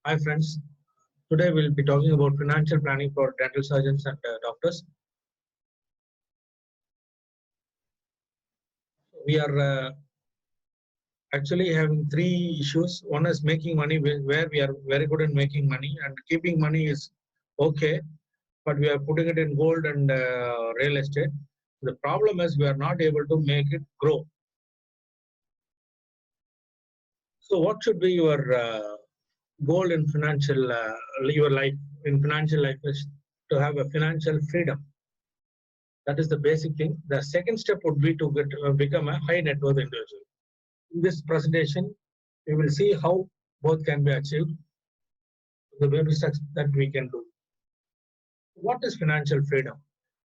Hi friends, today we'll be talking about financial planning for dental surgeons and doctors. We are actually having three issues. One is making money, where we are very good in making money, and keeping money is okay, but we are putting it in gold and real estate. The problem is we are not able to make it grow. So what should be your goal in your life, in financial life, is to have a financial freedom. That is the basic thing. The second step would be to become a high net worth individual. In this presentation, we will see how both can be achieved, the baby steps that we can do. What is financial freedom?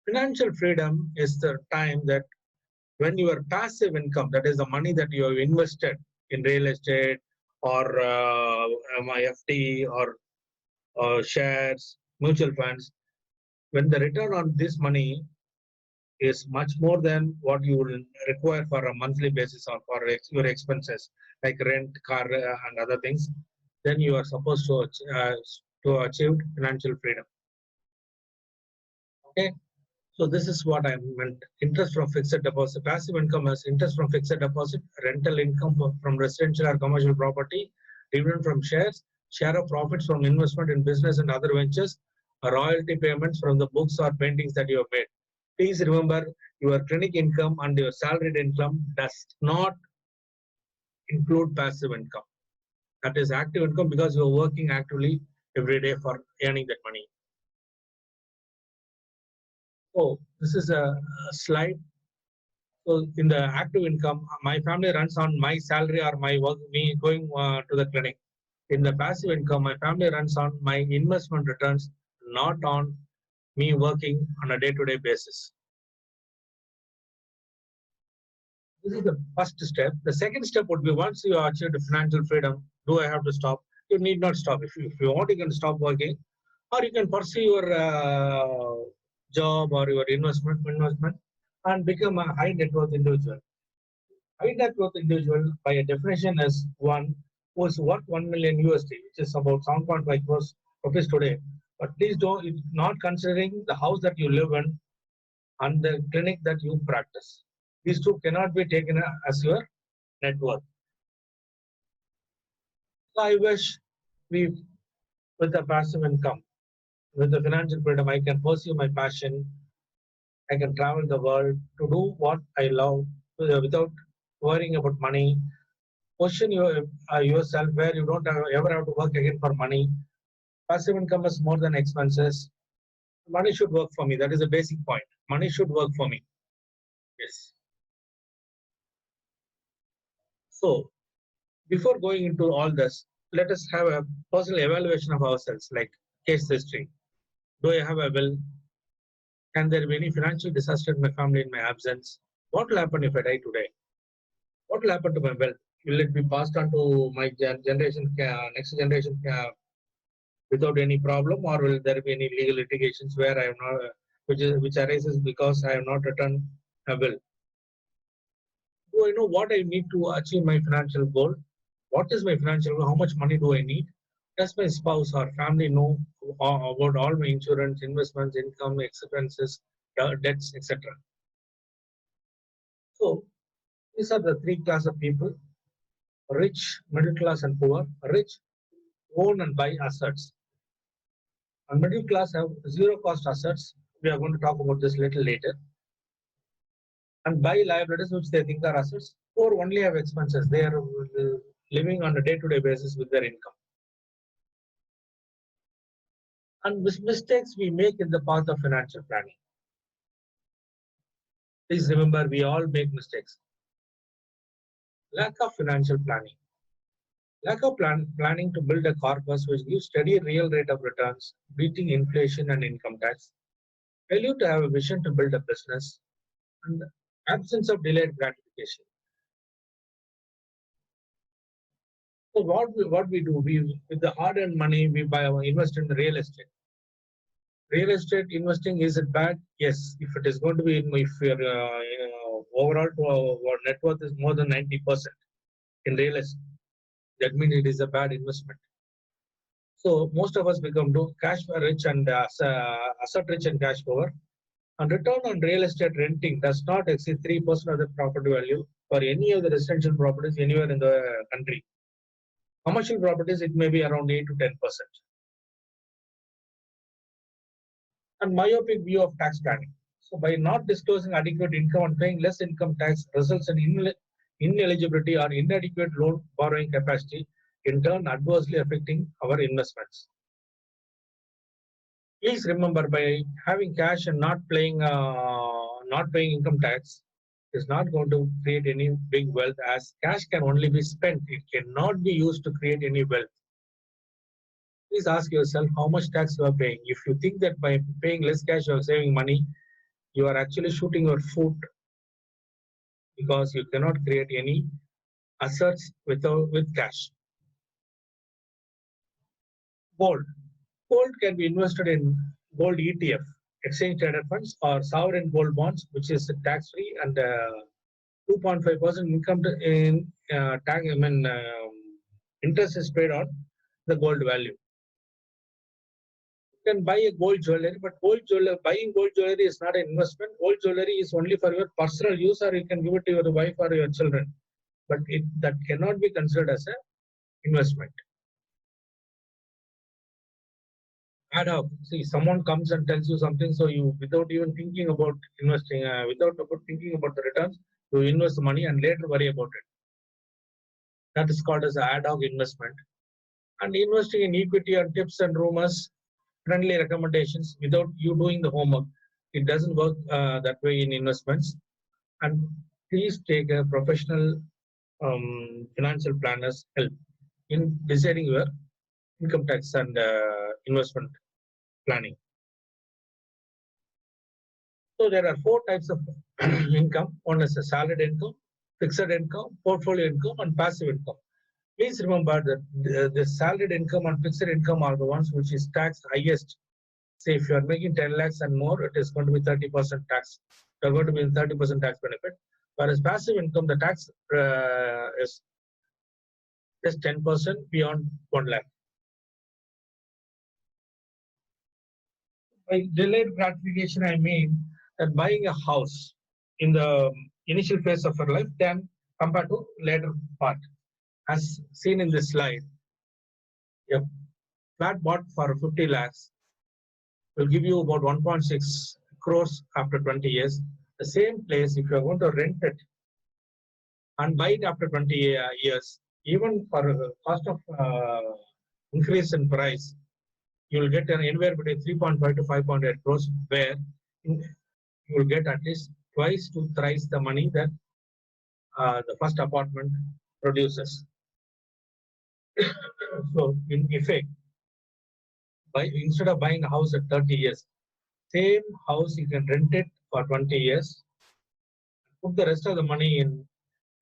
Financial freedom is the time that when your passive income, that is the money that you have invested in real estate or MIFT or shares, mutual funds, when the return on this money is much more than what you will require for a monthly basis or for your expenses like rent, car, and other things, then you are supposed to achieve financial freedom. Okay, so this is what I meant. Interest from fixed deposit, passive income is interest from fixed deposit, rental income from residential or commercial property, dividend from shares, share of profits from investment in business and other ventures, royalty payments from the books or paintings that you have made. Please remember, your clinic income and your salaried income does not include passive income. That is active income because you are working actively every day for earning that money. So this is a slide. So in the active income, my family runs on my salary or my work, me going to the clinic. In the passive income, my family runs on my investment returns, not on me working on a day-to-day basis. This is the first step. The second step would be, once you achieve financial freedom, do I have to stop? You need not stop. If you want, you can stop working, or you can pursue your job or your investment and become a high net worth individual. High net worth individual, by a definition, is one who is worth 1 million USD, which is about 7.5 crores rupees today. But please don't, not considering the house that you live in and the clinic that you practice. These two cannot be taken as your net worth. So I wish with the passive income, with the financial freedom, I can pursue my passion. I can travel the world to do what I love without worrying about money. Question yourself where you don't ever have to work again for money. Passive income is more than expenses. Money should work for me. That is a basic point. Money should work for me. Yes. So before going into all this, let us have a personal evaluation of ourselves, like case history. Do I have a will? Can there be any financial disaster in my family in my absence? What will happen if I die today? What will happen to my wealth? Will it be passed on to my generation, next generation, without any problem, or will there be any legal litigations where I have not, which arises because I have not returned a will? Do I know what I need to achieve my financial goal? What is my financial goal? How much money do I need? Does my spouse or family know about all my insurance, investments, income, expenses, debts, etc.? So these are the three classes of people: rich, middle class, and poor. Rich own and buy assets, and middle class have zero cost assets. We are going to talk about this little later. And buy liabilities which they think are assets, or only have expenses. They are living on a day-to-day basis with their income. And mistakes we make in the path of financial planning. Please remember, we all make mistakes. Lack of financial planning. Lack of planning to build a corpus which gives steady real rate of returns, beating inflation and income tax. Failure to have a vision to build a business, and absence of delayed gratification. So what we do, with the hard-earned money, we invest in real estate. Real estate investing, is it bad? Yes, if it is going to be, if your overall net worth is more than 90% in real estate, that means it is a bad investment. So most of us become cash rich and asset rich and cash poor. And return on real estate renting does not exceed 3% of the property value for any of the residential properties anywhere in the country. Commercial properties, it may be around 8 to 10%. And myopic view of tax planning. So by not disclosing adequate income and paying less income tax results in ineligibility or inadequate loan borrowing capacity, in turn adversely affecting our investments. Please remember, by having cash and not paying income tax is not going to create any big wealth, as cash can only be spent. It cannot be used to create any wealth. Please ask yourself how much tax you are paying. If you think that by paying less cash you are saving money, you are actually shooting your foot, because you cannot create any assets with cash. Gold. Gold can be invested in gold ETF, exchange traded funds, or sovereign gold bonds, which is tax free, and 2.5% income in tax. Interest is paid on the gold value. You can buy a gold jewelry, but buying gold jewelry is not an investment. Gold jewelry is only for your personal use, or you can give it to your wife or your children. But that cannot be considered as an investment. Ad hoc. See, someone comes and tells you something, so you, without even thinking about investing, without thinking about the returns, you invest the money and later worry about it. That is called as ad hoc investment. And investing in equity on tips and rumors, friendly recommendations without you doing the homework, it doesn't work that way in investments. And please take a professional financial planner's help in deciding your income tax and investment planning. So there are 4 types of income. One is a salaried income, fixed income, portfolio income, and passive income. Please remember that the salaried income and fixed income are the ones which is taxed highest. Say if you are making 10 lakhs and more, it is going to be 30% tax. You are going to be in 30% tax benefit. Whereas passive income, the tax is just 10% beyond 1 lakh. By delayed gratification, I mean that buying a house in the initial phase of your life can compared to later part. As seen in this slide, a flat bought for 50 lakhs will give you about 1.6 crores after 20 years. The same place, if you are going to rent it and buy it after 20 years, even for the cost of increase in price, you will get anywhere between 3.5 to 5.8 crores, where you will get at least twice to thrice the money that the first apartment produces. So, in effect, instead of buying a house at 30 years, same house you can rent it for 20 years, put the rest of the money in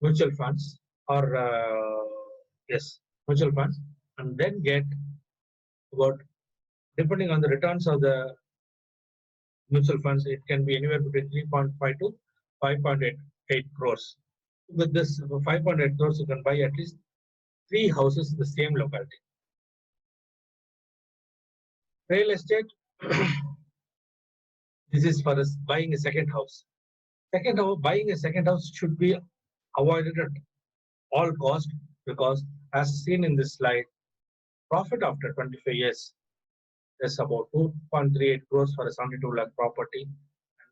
mutual funds or mutual funds, and then get about, depending on the returns of the mutual funds, it can be anywhere between 3.5 to 5.8 crores. With this 5.8 crores, you can buy at least 3 houses in the same locality. Real estate, this is for us buying a second house. Buying a second house should be avoided at all cost, because as seen in this slide, profit after 25 years is about 2.38 crores for a 72 lakh property.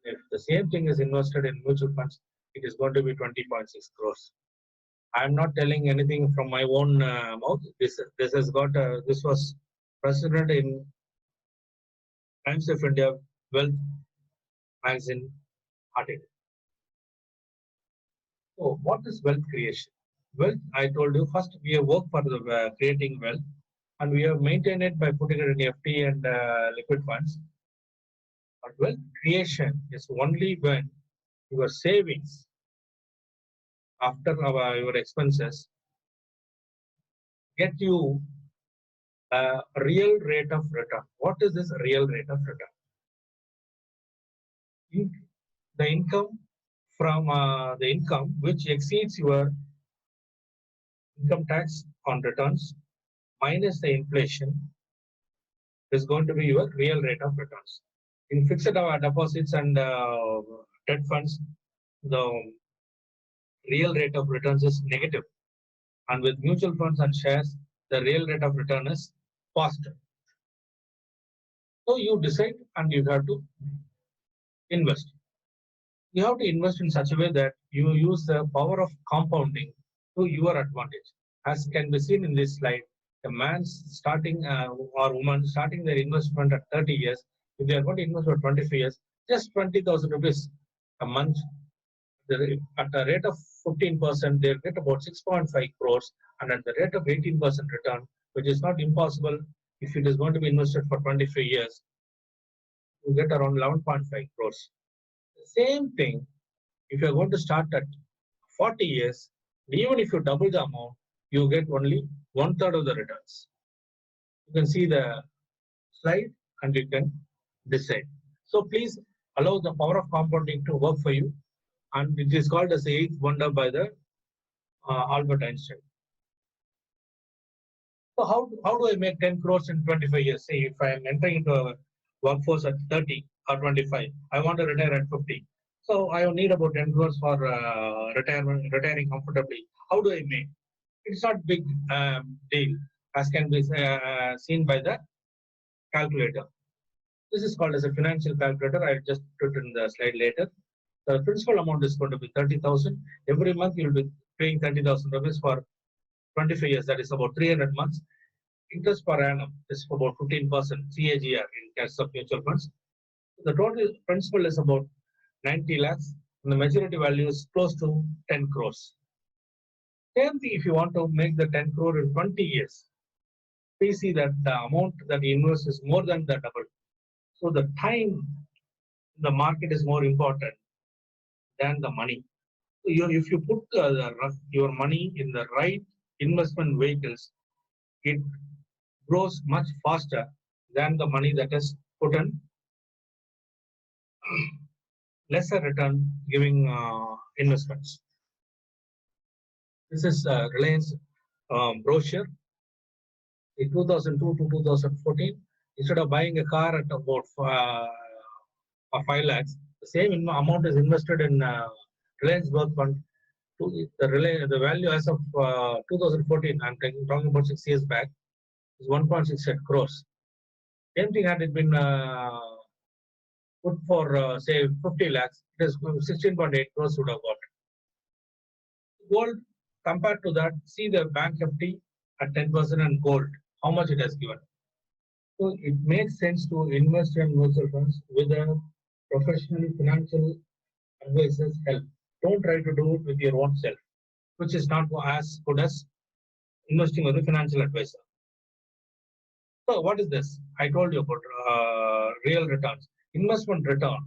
And if the same thing is invested in mutual funds, it is going to be 20.6 crores. I am not telling anything from my own mouth. This was presented in Times of India Wealth magazine article. So, what is wealth creation? Wealth, I told you, first we have worked for the creating wealth, and we have maintained it by putting it in FD and liquid funds. But wealth creation is only when your savings after your expenses get you a real rate of return. What is this real rate of return? The income from the income which exceeds your income tax on returns minus the inflation is going to be your real rate of returns. In fixed deposits and debt funds, the real rate of returns is negative. And with mutual funds and shares, the real rate of return is positive. So you decide and you have to invest. You have to invest in such a way that you use the power of compounding to your advantage. As can be seen in this slide, a man starting or woman starting their investment at 30 years, if they are going to invest for 25 years, just 20,000 rupees a month, at a rate of 15%, they'll get about 6.5 crores, and at the rate of 18% return, which is not impossible if it is going to be invested for 25 years, you get around 11.5 crores. The same thing, if you're going to start at 40 years, even if you double the amount, you get only 1/3 of the returns. You can see the slide and you can decide. So please allow the power of compounding to work for you. And it is called as the eighth wonder by the Albert Einstein. So how do I make 10 crores in 25 years? Say if I am entering into a workforce at 30 or 25, I want to retire at 50. So I need about 10 crores for retiring comfortably. How do I make? It's not big deal, as can be seen by the calculator. This is called as a financial calculator. I'll just put it in the slide later. The principal amount is going to be 30,000. Every month you'll be paying 30,000 rupees for 25 years. That is about 300 months. Interest per annum is about 15% CAGR in case of mutual funds. The total principal is about 90 lakhs, and the maturity value is close to 10 crores. Same thing if you want to make the 10 crore in 20 years. We see that the amount that you invest is more than the double. So the time in the market is more important than the money. So if you put your money in the right investment vehicles, it grows much faster than the money that is put in lesser return giving investments. This is Reliance brochure. In 2002 to 2014, instead of buying a car at about 5 lakhs, the same amount is invested in Reliance Growth Fund. The value as of 2014, I'm talking about 6 years back, is 1.68 crores. Same thing had it been put for say 50 lakhs, it is 16.8 crores would have got. Gold, compared to that, see the bank FD at 10% and gold, how much it has given. So it makes sense to invest in mutual funds with a professional financial advisor's help. Don't try to do it with your own self, which is not as good as investing with a financial advisor. So what is this? I told you about real returns. Investment return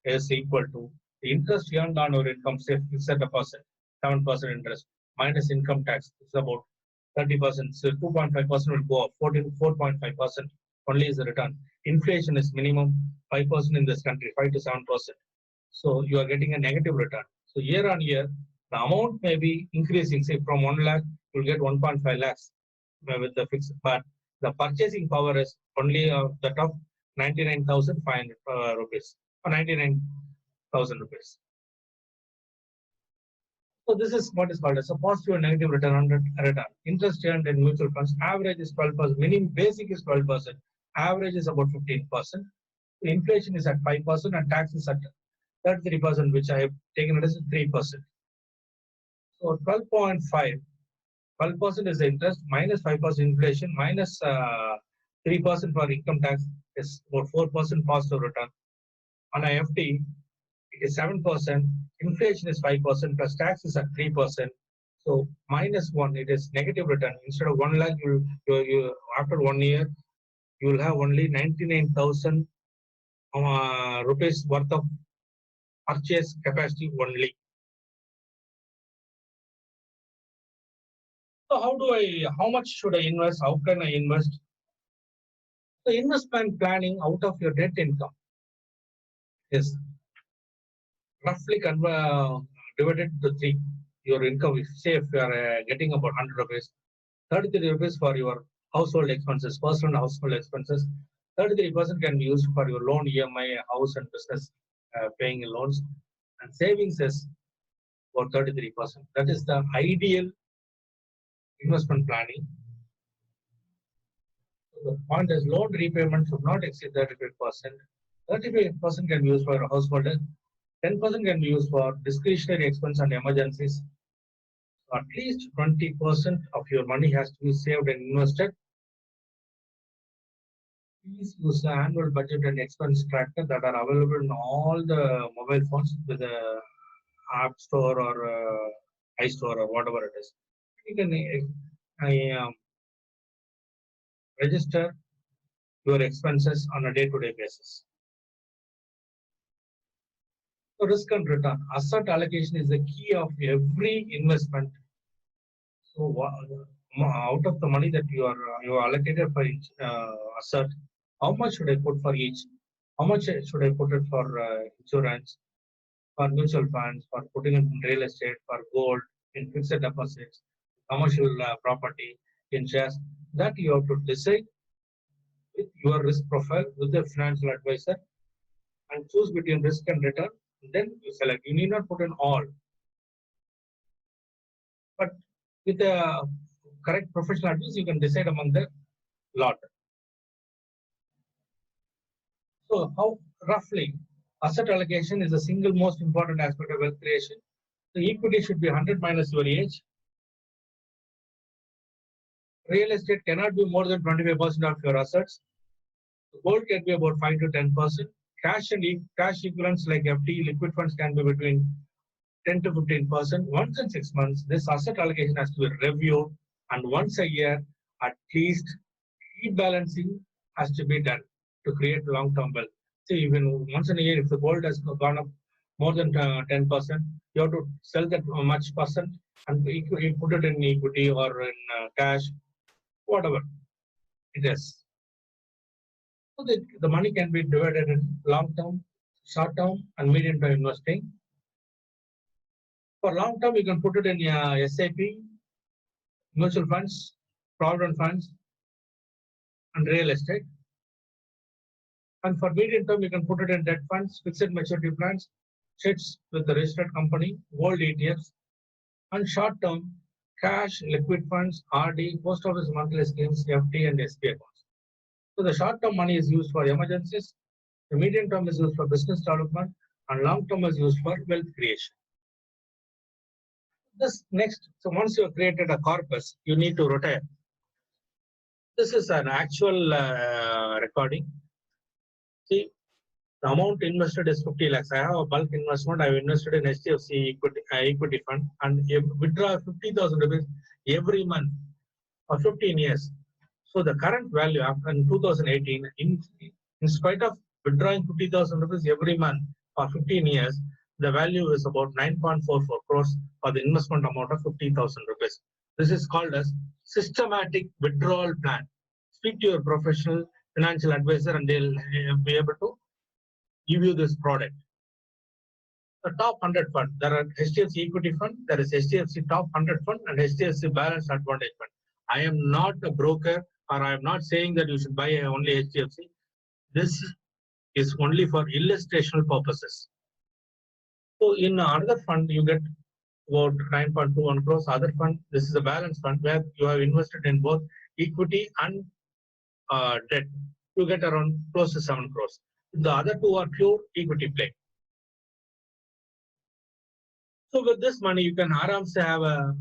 is equal to the interest earned on your income, say fixed deposit, 7% interest, minus income tax, it's about 30%. So 2.5% will go up, 4.5% only is the return. Inflation is minimum 5% in this country, 5 to 7%. So you are getting a negative return. So year on year, the amount may be increasing. Say from 1 lakh, you'll get 1.5 lakhs with the fixed, but the purchasing power is only the top 99,500 rupees or 99,000 rupees. So this is what is called as a positive and negative return on return. Interest earned in mutual funds, average is 12%, minimum basic is 12%, average is about 15%. Inflation is at 5% and tax is at 33%, which I have taken it as 3%. So 12% is the interest, minus 5% inflation, minus 3% for income tax is about 4% positive return. On a FD, it is 7%, inflation is 5%, plus tax is at 3%. So minus 1, it is negative return. Instead of 1 lakh, you after 1 year, you will have only 99,000 rupees worth of purchase capacity only. So how much should I invest? How can I invest? So investment planning out of your net income is roughly divided to 3. Your income, say if you are getting about 100 rupees, 33 rupees for your household expenses, personal household expenses, 33% can be used for your loan, EMI, house and business paying loans, and savings is about 33%. That is the ideal investment planning. So the point is loan repayment should not exceed 35%. 35% can be used for household. 10% can be used for discretionary expense and emergencies. So at least 20% of your money has to be saved and invested. Please use the annual budget and expense tracker that are available in all the mobile phones with the App Store or iStore or whatever it is. You can register your expenses on a day-to-day basis. So risk and return. Asset allocation is the key of every investment. So out of the money that you are allocated for each asset, how much should I put for each? How much should I put it for insurance, for mutual funds, for putting in real estate, for gold, in fixed deposits, commercial property, in shares? That you have to decide with your risk profile with the financial advisor and choose between risk and return. Then you select. You need not put in all. But with the correct professional advice, you can decide among the lot. So how roughly asset allocation is the single most important aspect of wealth creation. The equity should be 100 minus your age. Real estate cannot be more than 25% of your assets. Gold can be about 5 to 10%. Cash and cash equivalents like FD, liquid funds can be between 10 to 15%. Once in 6 months, this asset allocation has to be reviewed, and once a year, at least rebalancing has to be done to create long-term wealth. See, even once in a year, if the gold has gone up more than 10%, you have to sell that much percent and you put it in equity or in cash, whatever it is. So the money can be divided in long-term, short-term, and medium-term investing. For long-term, you can put it in SIP, mutual funds, provident funds, and real estate. And for medium-term, you can put it in debt funds, fixed maturity plans, checks with the registered company, gold ETFs, and short-term, cash, liquid funds, RD, post office monthly schemes, FD, and SB accounts. So the short-term money is used for emergencies, the medium-term is used for business development, and long-term is used for wealth creation. This next, so once you have created a corpus, you need to retire. This is an actual recording. See, the amount invested is 50 lakhs. I have a bulk investment. I've invested in HDFC equity fund and withdraw 50,000 rupees every month for 15 years. So the current value after in 2018, in spite of withdrawing 50,000 rupees every month for 15 years, the value is about 9.44 crores for the investment amount of 50,000 rupees. This is called as systematic withdrawal plan. Speak to your professional financial advisor and they'll be able to give you this product. The top 100 fund, there are HDFC equity fund, there is HDFC top 100 fund and HDFC balanced advantage fund. I am not a broker or I am not saying that you should buy only HDFC. This is only for illustrational purposes. So in another fund, you get about 9.21 crores. Other fund, this is a balanced fund where you have invested in both equity and debt. You get around close to 7 crores. The other two are pure equity play. So with this money, you can have a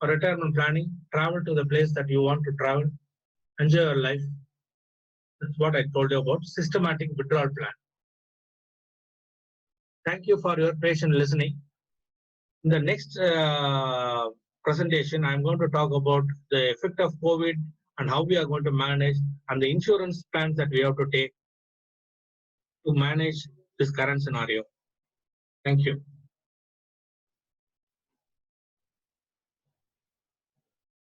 retirement planning, travel to the place that you want to travel, enjoy your life. That's what I told you about systematic withdrawal plan. Thank you for your patient listening. In the next presentation, I'm going to talk about the effect of COVID and how we are going to manage and the insurance plans that we have to take to manage this current scenario. Thank you.